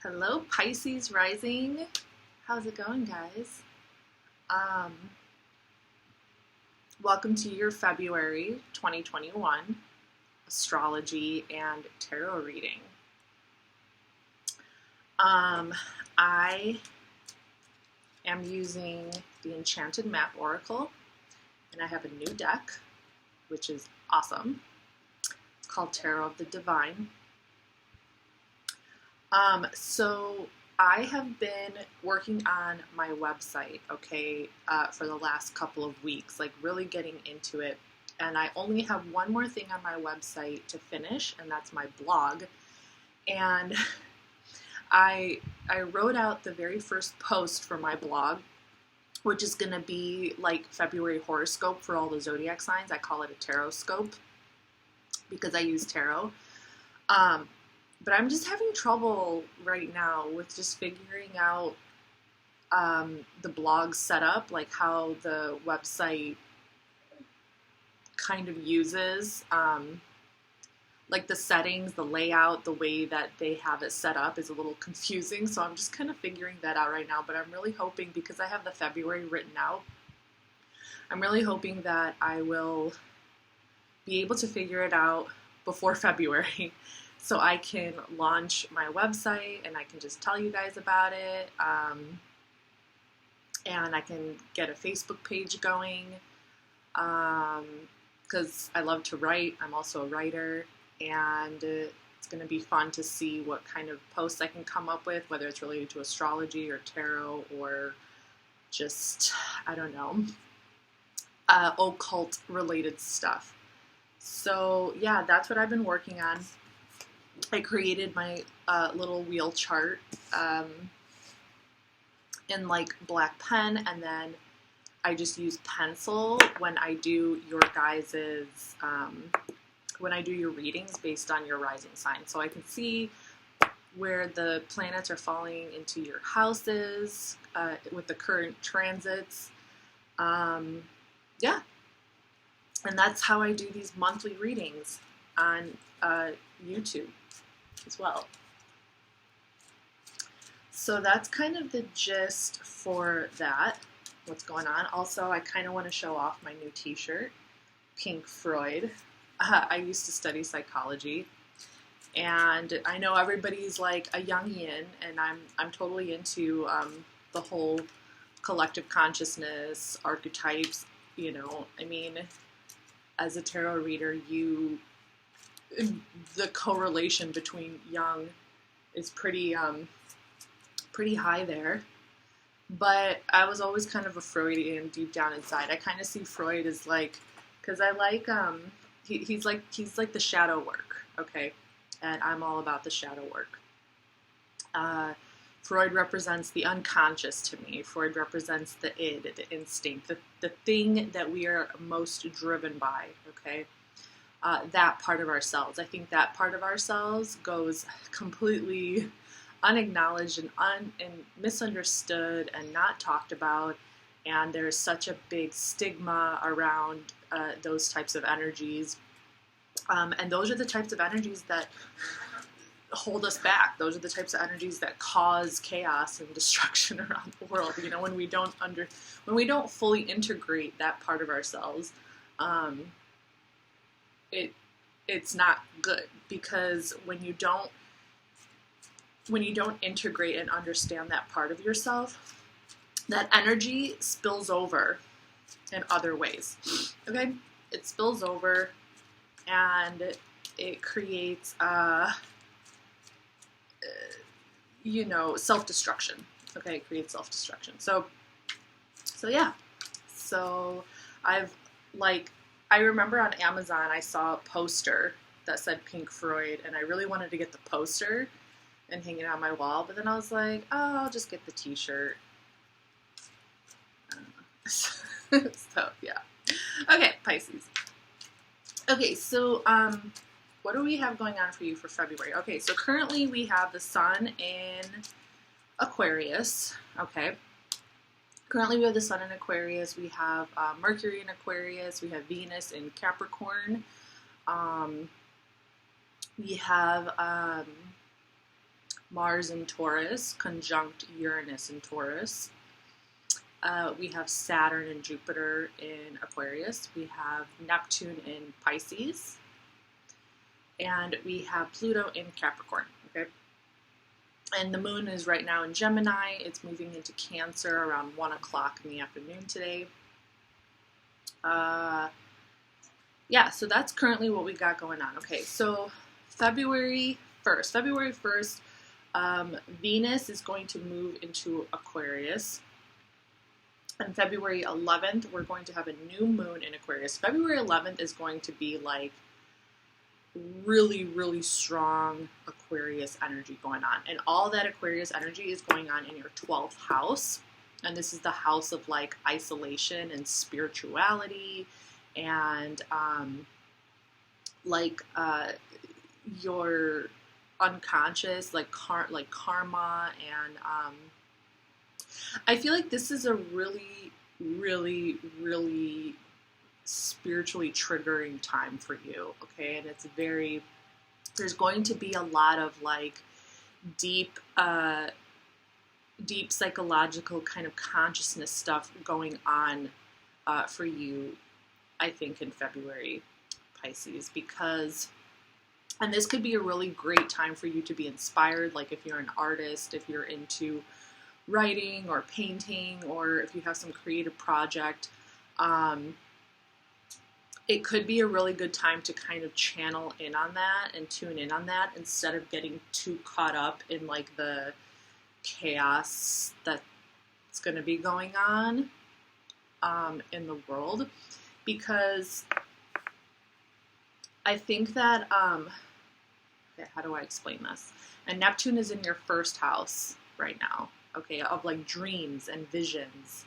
Hello, Pisces rising. How's it going, guys? Um, Welcome to your February 2021 astrology and tarot reading. I am using the Enchanted Map Oracle, and I have a new deck, which is awesome. It's called Tarot of the Divine. So I have been working on my website, for the last couple of weeks, like really getting into it. And I only have one more thing on my website to finish, and that's my blog. And I wrote out the very first post for my blog, which is going to be like February horoscope for all the zodiac signs. I call it a tarot scope because I use tarot. But I'm just having trouble right now with just figuring out the blog setup, like how the website kind of uses, like the settings, the layout, the way that they have it set up is a little confusing. So I'm just kind of figuring that out right now. But I'm really hoping, because I have the February written out, I'm really hoping that I will be able to figure it out before February. So I can launch my website and I can just tell you guys about it. And I can get a Facebook page going because I love to write. I'm also a writer, and it's going to be fun to see what kind of posts I can come up with, whether it's related to astrology or tarot or just, I don't know, occult related stuff. So yeah, that's what I've been working on. I created my little wheel chart in like black pen, and then I just use pencil when I do your guys's, when I do your readings based on your rising sign. So I can see where the planets are falling into your houses with the current transits. Yeah. And that's how I do these monthly readings on YouTube as well. So that's kind of the gist for that, what's going on. Also, I kind of want to show off my new t-shirt, Pink Freud. I used to study psychology, and I know everybody's like a Jungian, and I'm totally into the whole collective consciousness, archetypes, I mean, as a tarot reader, the correlation between Jung is pretty high there. But I was always kind of a Freudian deep down inside. I kind of see Freud as like, because I like he's like the shadow work, okay, and I'm all about the shadow work. Freud represents the unconscious to me. Freud represents the id, the instinct, the thing that we are most driven by, okay. That part of ourselves. I think that part of ourselves goes completely unacknowledged and misunderstood and not talked about, and there's such a big stigma around those types of energies, and those are the types of energies that hold us back. Those are the types of energies that cause chaos and destruction around the world. When we don't fully integrate that part of ourselves, it's not good, because when you don't integrate and understand that part of yourself, that energy spills over in other ways. Okay? It spills over, and it creates self-destruction. Okay? It creates self-destruction. So yeah. So I remember on Amazon I saw a poster that said Pink Freud, and I really wanted to get the poster and hang it on my wall, but then I was like, oh, I'll just get the t-shirt. So yeah. Okay, Pisces. Okay, so what do we have going on for you for February? Okay, so currently we have the Sun in Aquarius. Okay. Currently we have the Sun in Aquarius, we have Mercury in Aquarius, we have Venus in Capricorn, we have Mars in Taurus, conjunct Uranus in Taurus. We have Saturn and Jupiter in Aquarius. We have Neptune in Pisces. And we have Pluto in Capricorn. Okay. And the moon is right now in Gemini. It's moving into Cancer around 1 o'clock in the afternoon today. Yeah, so that's currently what we got going on. Okay, so February 1st, Venus is going to move into Aquarius. On February 11th, we're going to have a new moon in Aquarius. February 11th is going to be like really, really strong Aquarius energy going on. And all that Aquarius energy is going on in your 12th house. And this is the house of like isolation and spirituality and your unconscious, like karma. And I feel like this is a really, really, really spiritually triggering time for you, okay? And it's there's going to be a lot of like deep psychological kind of consciousness stuff going on for you, I think, in February, Pisces, and this could be a really great time for you to be inspired, like if you're an artist, if you're into writing or painting, or if you have some creative project. It could be a really good time to kind of channel in on that and tune in on that instead of getting too caught up in like the chaos that's going to be going on in the world, because I think that okay, how do I explain this? And Neptune is in your first house right now, okay, of like dreams and visions.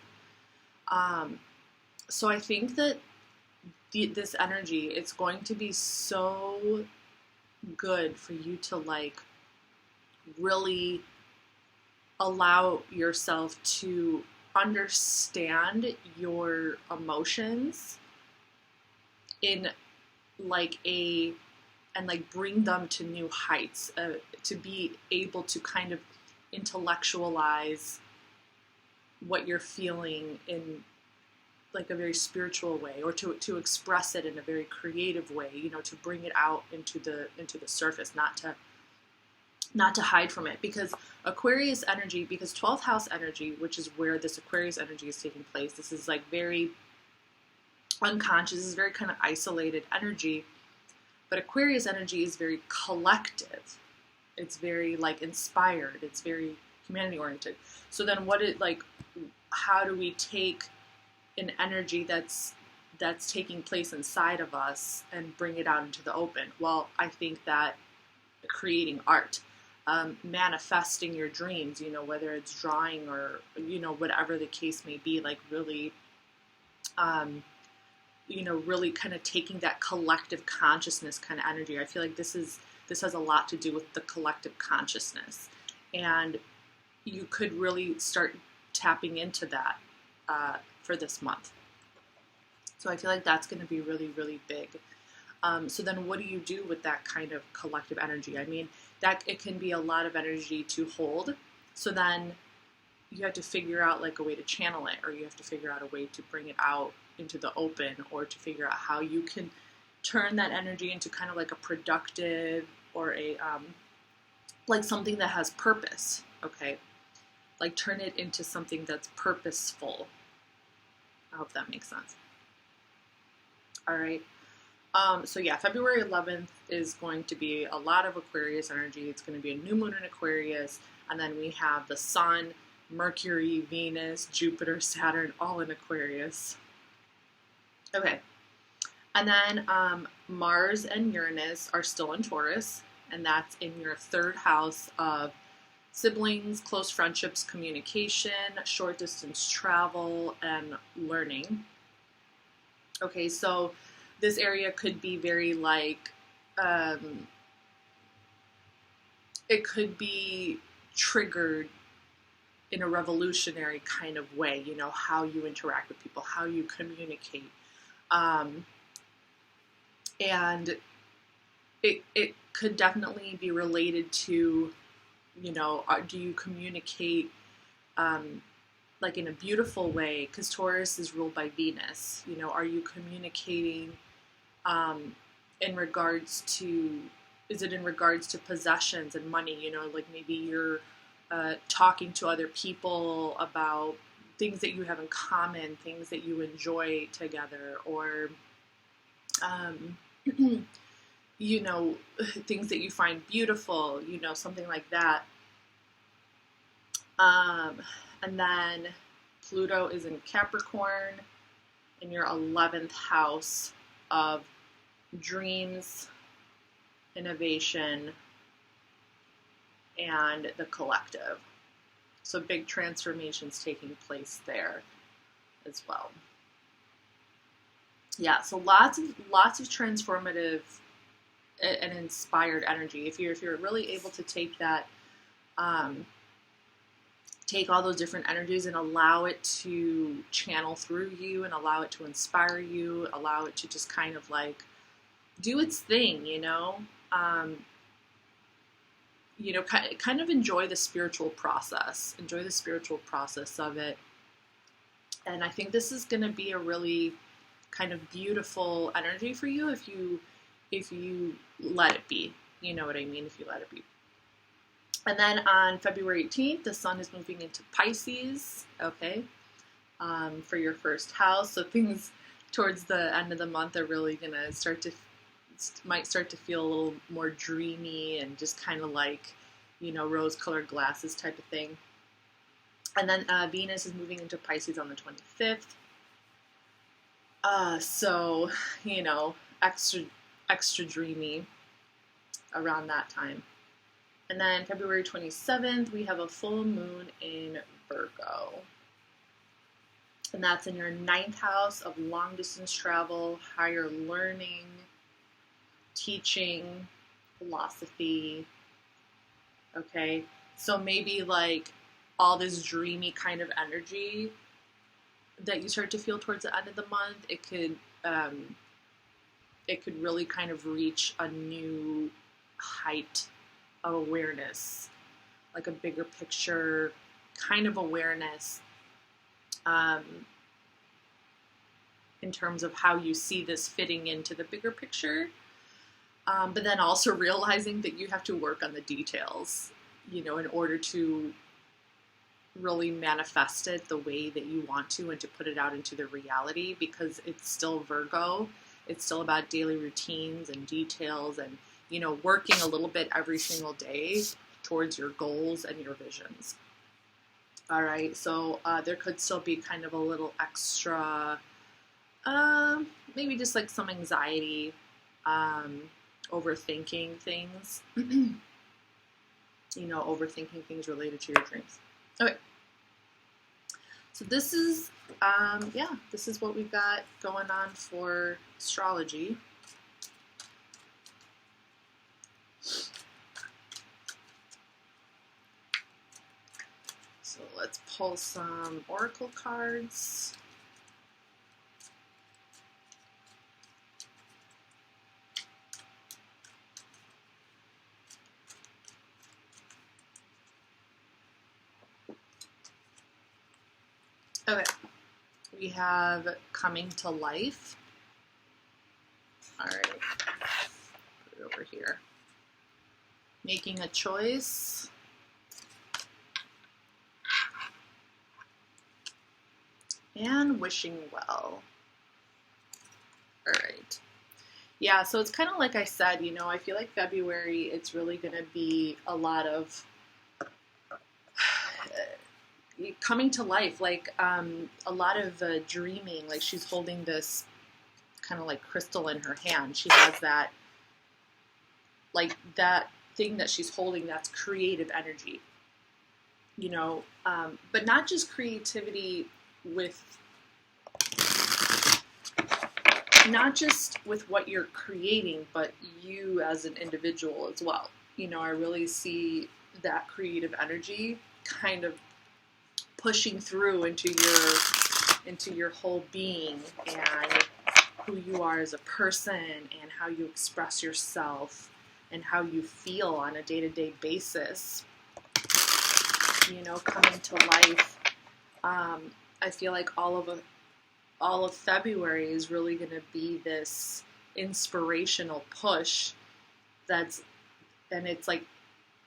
So I think that this energy, it's going to be so good for you to like really allow yourself to understand your emotions in like and like bring them to new heights, to be able to kind of intellectualize what you're feeling in like a very spiritual way, or to express it in a very creative way, you know, to bring it out into the surface, not to hide from it. Because Aquarius energy, because 12th house energy, which is where this Aquarius energy is taking place, this is like very unconscious, this is very kind of isolated energy. But Aquarius energy is very collective. It's very like inspired. It's very humanity oriented. So then how do we take an energy that's taking place inside of us and bring it out into the open? Well, I think that creating art, manifesting your dreams, you know, whether it's drawing or, you know, whatever the case may be, like really, you know, really kind of taking that collective consciousness kind of energy. I feel like this has a lot to do with the collective consciousness, and you could really start tapping into that for this month. So I feel like that's going to be really, really big. So then what do you do with that kind of collective energy? I mean, that it can be a lot of energy to hold. So then you have to figure out like a way to channel it, or you have to figure out a way to bring it out into the open, or to figure out how you can turn that energy into kind of like a productive, or a like something that has purpose, okay? Like turn it into something that's purposeful. I hope that makes sense. All right. So yeah, February 11th is going to be a lot of Aquarius energy. It's going to be a new moon in Aquarius, and then we have the Sun, Mercury, Venus, Jupiter, Saturn, all in Aquarius. Okay. And then Mars and Uranus are still in Taurus, and that's in your third house of siblings, close friendships, communication, short distance travel, and learning. Okay, so this area could be very like, it could be triggered in a revolutionary kind of way, you know, how you interact with people, how you communicate. And it could definitely be related to You know, do you communicate like in a beautiful way? Because Taurus is ruled by Venus. You know, are you communicating in regards to, is it in regards to possessions and money? You know, like maybe you're talking to other people about things that you have in common, things that you enjoy together, or you know, things that you find beautiful, you know, something like that. And then Pluto is in Capricorn in your 11th house of dreams, innovation, and the collective. So big transformations taking place there as well. Yeah, so lots of transformative and inspired energy. If you're really able to take that, take all those different energies and allow it to channel through you and allow it to inspire you, allow it to just kind of like do its thing, you know, kind of enjoy the spiritual process, of it. And I think this is going to be a really kind of beautiful energy for you if you let it be, you know what I mean, if you let it be. And then on February 18th, the sun is moving into Pisces, okay, for your first house. So things towards the end of the month are really going to might start to feel a little more dreamy and just kind of like, you know, rose-colored glasses type of thing. And then Venus is moving into Pisces on the 25th. So, you know, extra dreamy around that time. And then February 27th, we have a full moon in Virgo. And that's in your 9th house of long distance travel, higher learning, teaching, philosophy. Okay, so maybe like all this dreamy kind of energy that you start to feel towards the end of the month, it could really kind of reach a new height of awareness, like a bigger picture kind of awareness, in terms of how you see this fitting into the bigger picture, but then also realizing that you have to work on the details, you know, in order to really manifest it the way that you want to and to put it out into the reality, because it's still Virgo. It's still about daily routines and details and, you know, working a little bit every single day towards your goals and your visions. All right, so there could still be kind of a little extra, maybe just like some anxiety, overthinking things, you know, overthinking things related to your dreams. Okay, so this is, this is what we've got going on for astrology. So let's pull some oracle cards. Okay, we have coming to life. All right, put it over here. Making a choice. And wishing well. All right. Yeah, so it's kind of like I said, you know, I feel like February, it's really going to be a lot of coming to life, like a lot of dreaming. Like she's holding this kind of like crystal in her hand. She has that, like that thing that she's holding, that's creative energy, you know, but not just creativity with, not just with what you're creating, but you as an individual as well. You know, I really see that creative energy kind of pushing through into your whole being and who you are as a person and how you express yourself and how you feel on a day-to-day basis. you know, coming to life. I feel like all of February is really going to be this inspirational push that's, and it's like,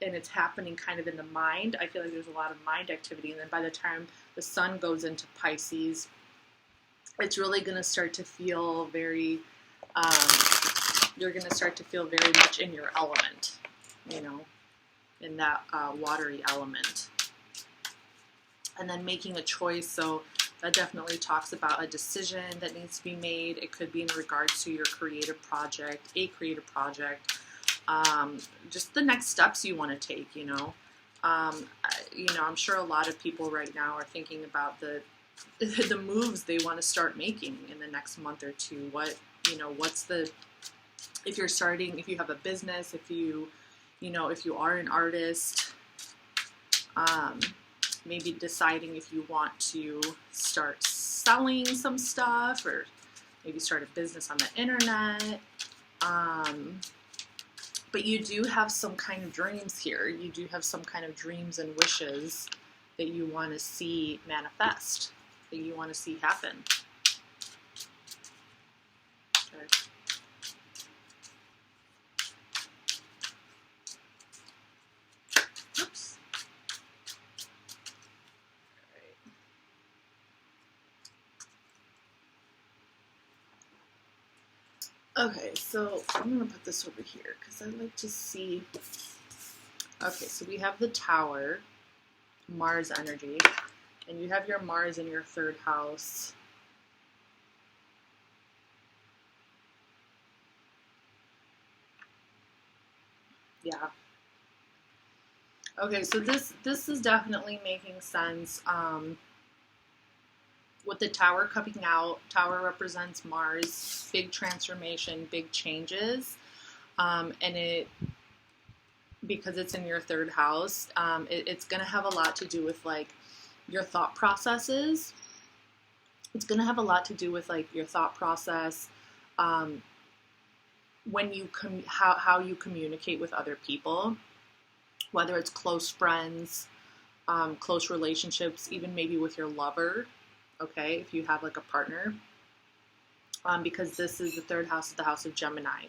and it's happening kind of in the mind. I feel like there's a lot of mind activity, and then by the time the sun goes into Pisces, it's really going to start to feel very, you're going to start to feel very much in your element, you know, in that watery element. And then making a choice, so that definitely talks about a decision that needs to be made. It could be in regards to your creative project, a creative project, just the next steps you want to take, you know. I'm sure a lot of people right now are thinking about the moves they want to start making in the next month or two. If you're starting, if you have a business, if you are an artist, maybe deciding if you want to start selling some stuff, or maybe start a business on the internet. But you do have some kind of dreams here. You do have some kind of dreams and wishes that you want to see manifest, that you want to see happen. Okay. Oops. Okay, so I'm going to put this over here because I like to see. Okay, so we have the Tower, Mars energy, and you have your Mars in your third house. Yeah. Okay, so this is definitely making sense. With the Tower coming out, Tower represents Mars, big transformation, big changes, and because it's in your third house, it's going to have a lot to do with like your thought processes. It's going to have a lot to do with like your thought process, when you how you communicate with other people, whether it's close friends, close relationships, even maybe with your lover. Okay, if you have like a partner, because this is the third house, the house of Gemini.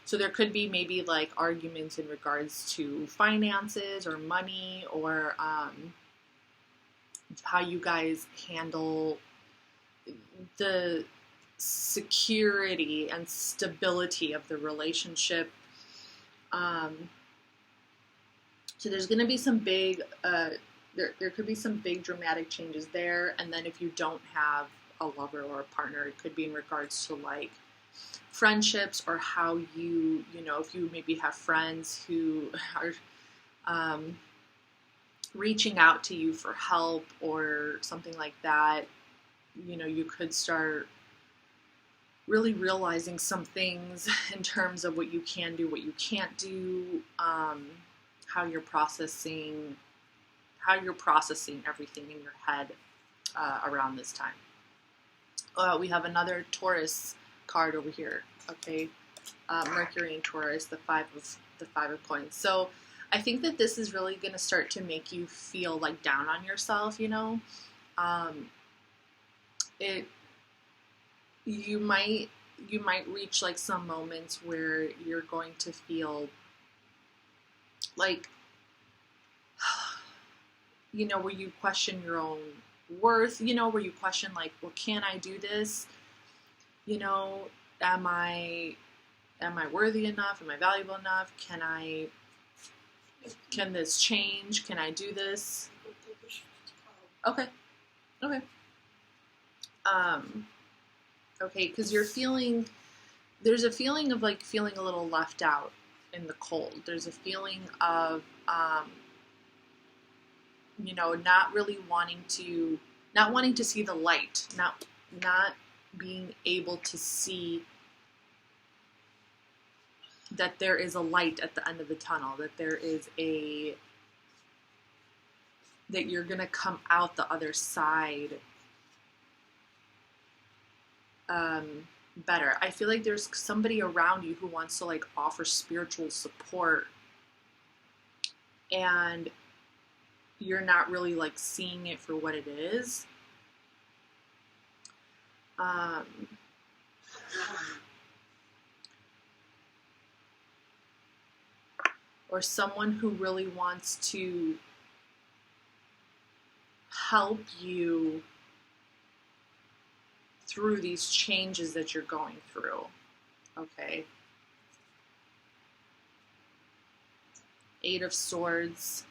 So there could be maybe like arguments in regards to finances or money, or how you guys handle the security and stability of the relationship. So there's going to be some big there could be some big dramatic changes there. And then if you don't have a lover or a partner, it could be in regards to like friendships, or how if you maybe have friends who are reaching out to you for help or something like that. You could start really realizing some things in terms of what you can do, what you can't do, how you're processing everything in your head around this time. We have another Taurus card over here. Okay, Mercury and Taurus, the five of coins. So I think that this is really going to start to make you feel like down on yourself. You might reach like some moments where you're going to feel like, where you question your own worth, where you question like, well, can I do this? Am I worthy enough? Am I valuable enough? Can this change? Can I do this? Okay. Okay, because there's a feeling of like feeling a little left out in the cold. There's a feeling of, not wanting to see the light, not being able to see that there is a light at the end of the tunnel, that you're going to come out the other side better. I feel like there's somebody around you who wants to like offer spiritual support, and you're not really like seeing it for what it is. Or someone who really wants to help you through these changes that you're going through. Okay. Eight of Swords,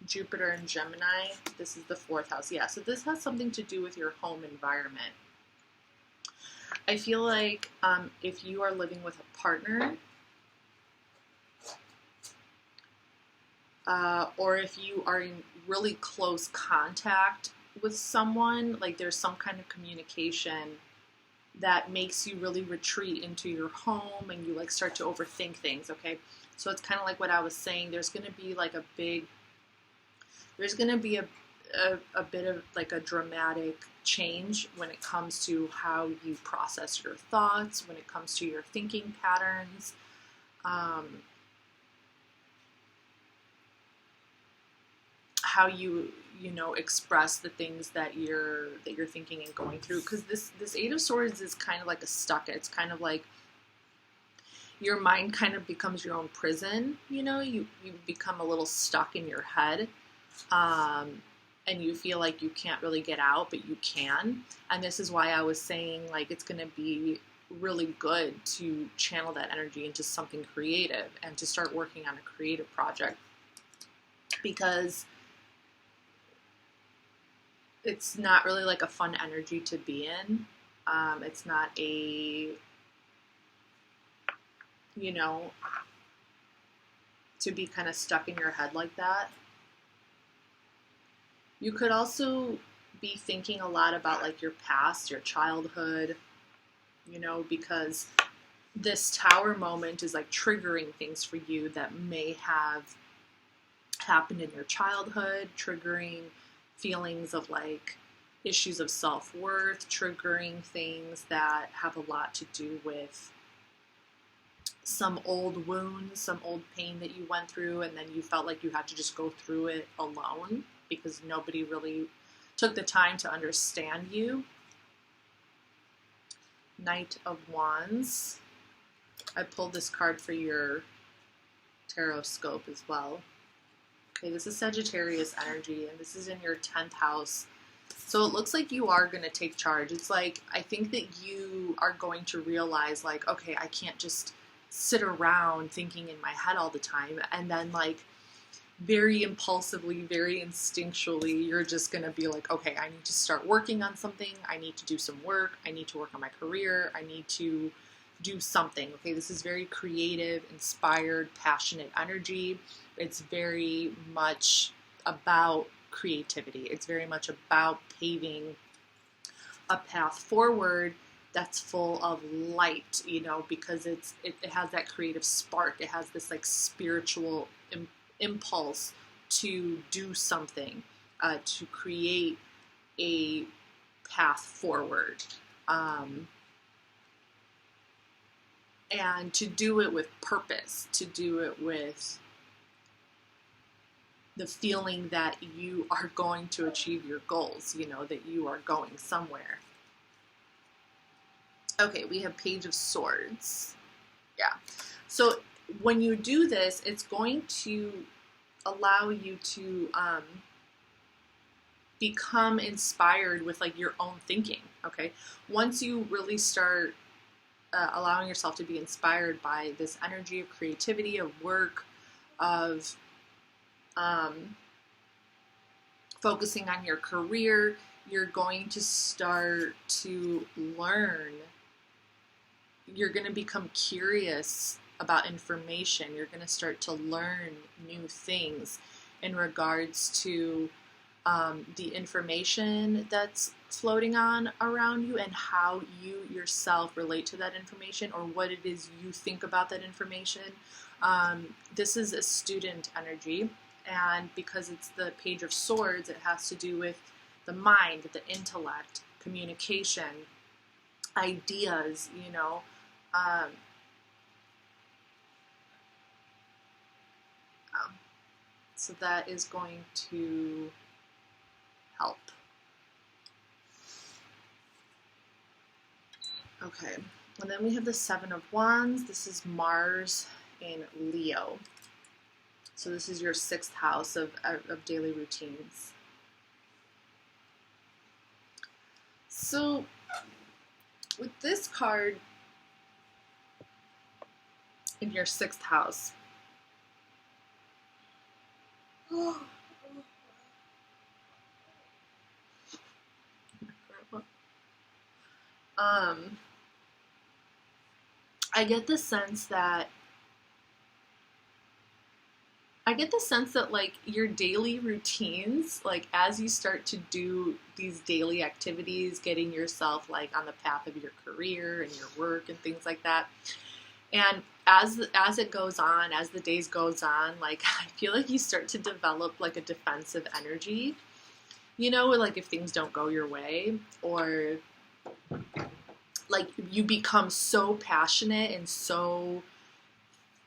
Jupiter and Gemini. This is the 4th house. Yeah, so this has something to do with your home environment. I feel like if you are living with a partner, or if you are in really close contact with someone, like there's some kind of communication that makes you really retreat into your home and you like start to overthink things, okay? So it's kind of like what I was saying. There's going to be like a bit of like a dramatic change when it comes to how you process your thoughts, when it comes to your thinking patterns. How you express the things that you're thinking and going through, because this Eight of Swords is kind of like a stuck. It's kind of like your mind kind of becomes your own prison. You become a little stuck in your head, and you feel like you can't really get out, but you can. And this is why I was saying like it's going to be really good to channel that energy into something creative and to start working on a creative project, because it's not really like a fun energy to be in. It's not a, to be kind of stuck in your head like that. You could also be thinking a lot about like your past, your childhood, because this Tower moment is like triggering things for you that may have happened in your childhood, triggering feelings of like issues of self-worth, triggering things that have a lot to do with some old wounds, some old pain that you went through, and then you felt like you had to just go through it alone because nobody really took the time to understand you. Knight of Wands. I pulled this card for your tarot scope as well. Okay, this is Sagittarius energy, and this is in your 10th house. So it looks like you are going to take charge. It's like, I think that you are going to realize like, okay, I can't just sit around thinking in my head all the time. And then like very impulsively, very instinctually, you're just going to be like, okay, I need to start working on something. I need to do some work. I need to work on my career. I need to do something. Okay, this is very creative, inspired, passionate energy. It's very much about creativity. It's very much about paving a path forward that's full of light, because it has that creative spark. It has this like spiritual impulse to do something, to create a path forward. And to do it with purpose, to do it with the feeling that you are going to achieve your goals, that you are going somewhere. Okay, we have Page of Swords. Yeah. So when you do this, it's going to allow you to become inspired with like your own thinking, okay? Once you really start allowing yourself to be inspired by this energy of creativity, of work, of focusing on your career, you're going to start to learn. You're going to become curious about information. You're going to start to learn new things in regards to the information that's floating on around you and how you yourself relate to that information, or what it is you think about that information. This is a student energy, and because it's the Page of Swords, it has to do with the mind, the intellect, communication, ideas, so that is going to help. Okay, and then we have the Seven of Wands. This is Mars in Leo. So this is your 6th house of daily routines. So with this card in your 6th house, I get the sense that like your daily routines, like as you start to do these daily activities, getting yourself like on the path of your career and your work and things like that, and as it goes on, as the days goes on, like I feel like you start to develop like a defensive energy, you know, like if things don't go your way, or like you become so passionate and so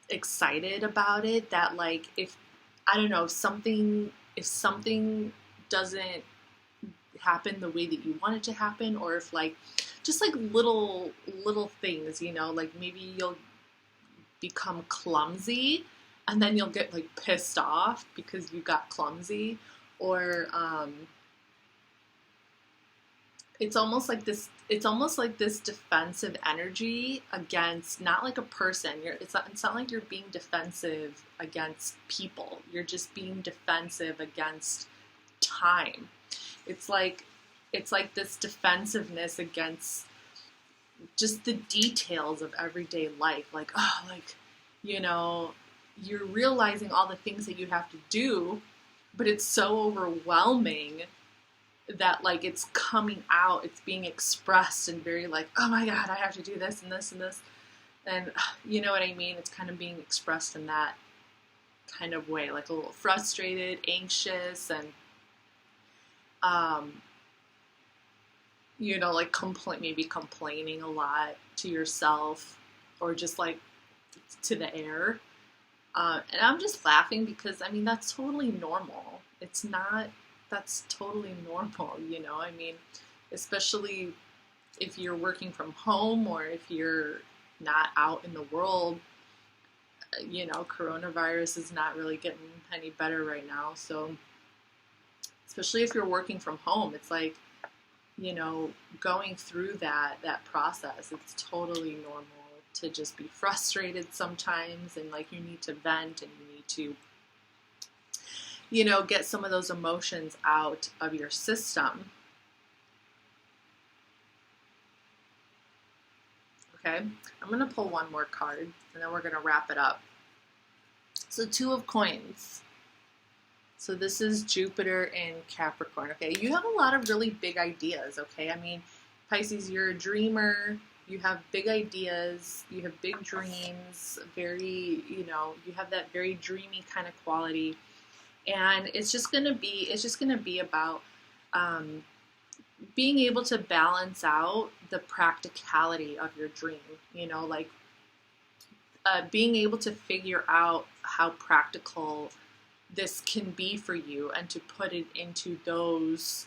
excited about it that like if something doesn't happen the way that you want it to happen, or if like just like little things, you know, like maybe you'll become clumsy and then you'll get like pissed off because you got clumsy, or it's almost like this defensive energy against, not like a person. It's not like you're being defensive against people. You're just being defensive against time. It's like this defensiveness against just the details of everyday life. Like, oh, like, you know, you're realizing all the things that you have to do, but it's so overwhelming that like it's coming out, it's being expressed and very like, oh my God, I have to do this and this and this. And you know what I mean? It's kind of being expressed in that kind of way, like a little frustrated, anxious, and you know, like maybe complaining a lot to yourself, or just like to the air. And I'm just laughing because I mean that's totally normal. That's totally normal, you know? I mean, especially if you're working from home or if you're not out in the world, you know, coronavirus is not really getting any better right now. So, especially if you're working from home, it's like, you know, going through that process, it's totally normal to just be frustrated sometimes, and like you need to vent and you need to, you know, get some of those emotions out of your system. Okay, I'm going to pull one more card and then we're going to wrap it up. So 2 of Coins. So this is Jupiter in Capricorn. Okay, you have a lot of really big ideas. Okay, I mean, Pisces, you're a dreamer. You have big ideas. You have big dreams. Very, you know, you have that very dreamy kind of quality. And it's just gonna be about being able to balance out the practicality of your dream. You know, like being able to figure out how practical this can be for you, and to put it into those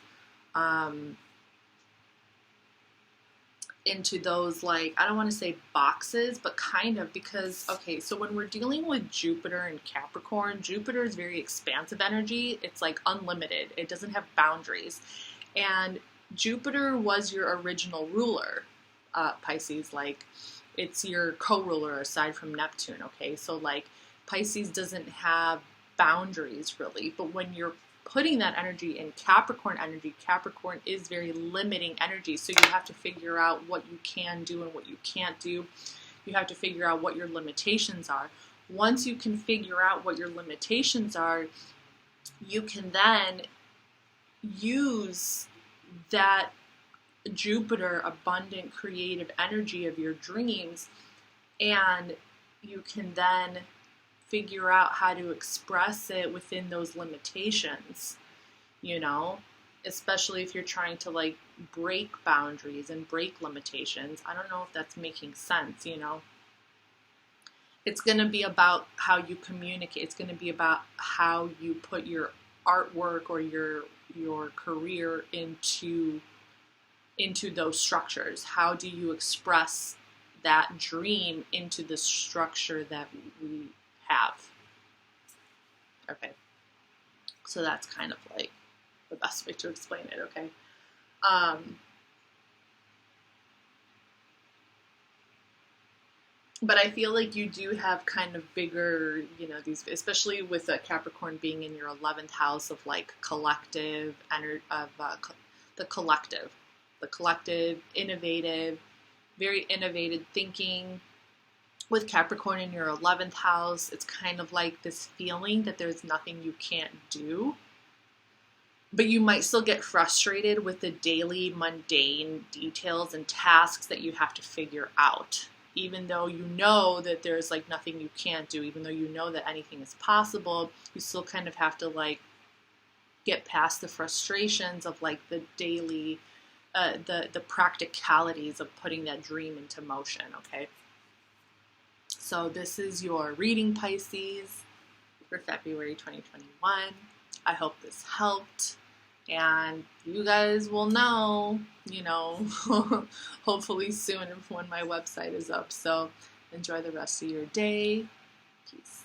like, I don't want to say boxes, but kind of, because, okay, so when we're dealing with Jupiter and Capricorn, Jupiter is very expansive energy. It's like unlimited. It doesn't have boundaries. And Jupiter was your original ruler, Pisces. Like, it's your co-ruler aside from Neptune, okay? So, like, Pisces doesn't have boundaries, really. But when you're putting that energy in Capricorn is very limiting energy. So you have to figure out what you can do and what you can't do. You have to figure out what your limitations are. Once you can figure out what your limitations are, you can then use that Jupiter abundant creative energy of your dreams, and you can then figure out how to express it within those limitations, you know, especially if you're trying to like break boundaries and break limitations. I don't know if that's making sense, you know. It's going to be about how you communicate. It's going to be about how you put your artwork or your career into those structures? How do you express that dream into the structure that we have? Okay, so that's kind of like the best way to explain it. Okay. But I feel like you do have kind of bigger, these, especially with a Capricorn being in your 11th house of like collective, the collective, innovative, very innovative thinking. With Capricorn in your 11th house, it's kind of like this feeling that there's nothing you can't do. But you might still get frustrated with the daily mundane details and tasks that you have to figure out. Even though you know that there's like nothing you can't do, even though you know that anything is possible, you still kind of have to like get past the frustrations of like the daily, the practicalities of putting that dream into motion, okay? So this is your reading, Pisces, for February 2021. I hope this helped. And you guys will know, hopefully soon when my website is up. So enjoy the rest of your day. Peace.